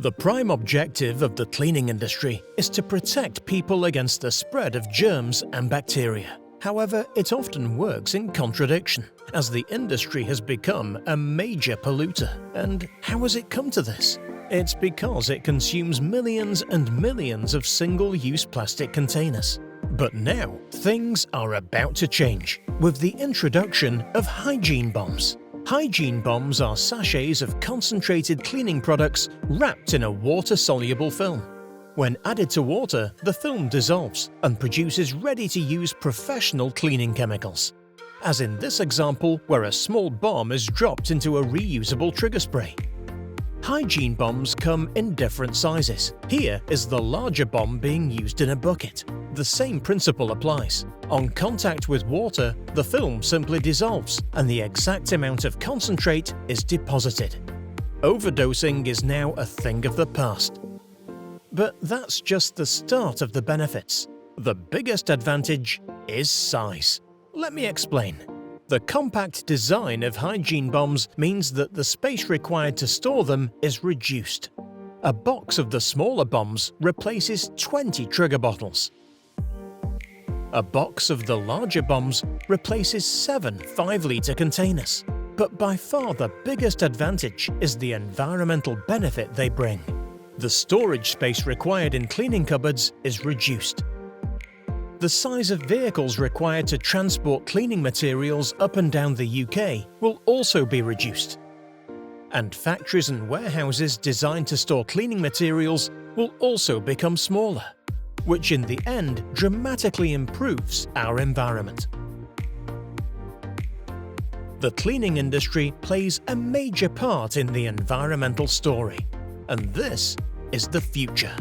The prime objective of the cleaning industry is to protect people against the spread of germs and bacteria. However, it often works in contradiction, as the industry has become a major polluter. And how has it come to this? It's because it consumes millions and millions of single-use plastic containers. But now, things are about to change with the introduction of hygiene bombs. Hygiene bombs are sachets of concentrated cleaning products wrapped in a water-soluble film. When added to water, the film dissolves and produces ready-to-use professional cleaning chemicals. As in this example, where a small bomb is dropped into a reusable trigger spray. Hygiene bombs come in different sizes. Here is the larger bomb being used in a bucket. The same principle applies. On contact with water, the film simply dissolves and the exact amount of concentrate is deposited. Overdosing is now a thing of the past. But that's just the start of the benefits. The biggest advantage is size. Let me explain. The compact design of hygiene bombs means that the space required to store them is reduced. A box of the smaller bombs replaces 20 trigger bottles. A box of the larger bombs replaces 7 5-litre containers. But by far the biggest advantage is the environmental benefit they bring. The storage space required in cleaning cupboards is reduced. The size of vehicles required to transport cleaning materials up and down the UK will also be reduced. And factories and warehouses designed to store cleaning materials will also become smaller, which in the end dramatically improves our environment. The cleaning industry plays a major part in the environmental story, and this is the future.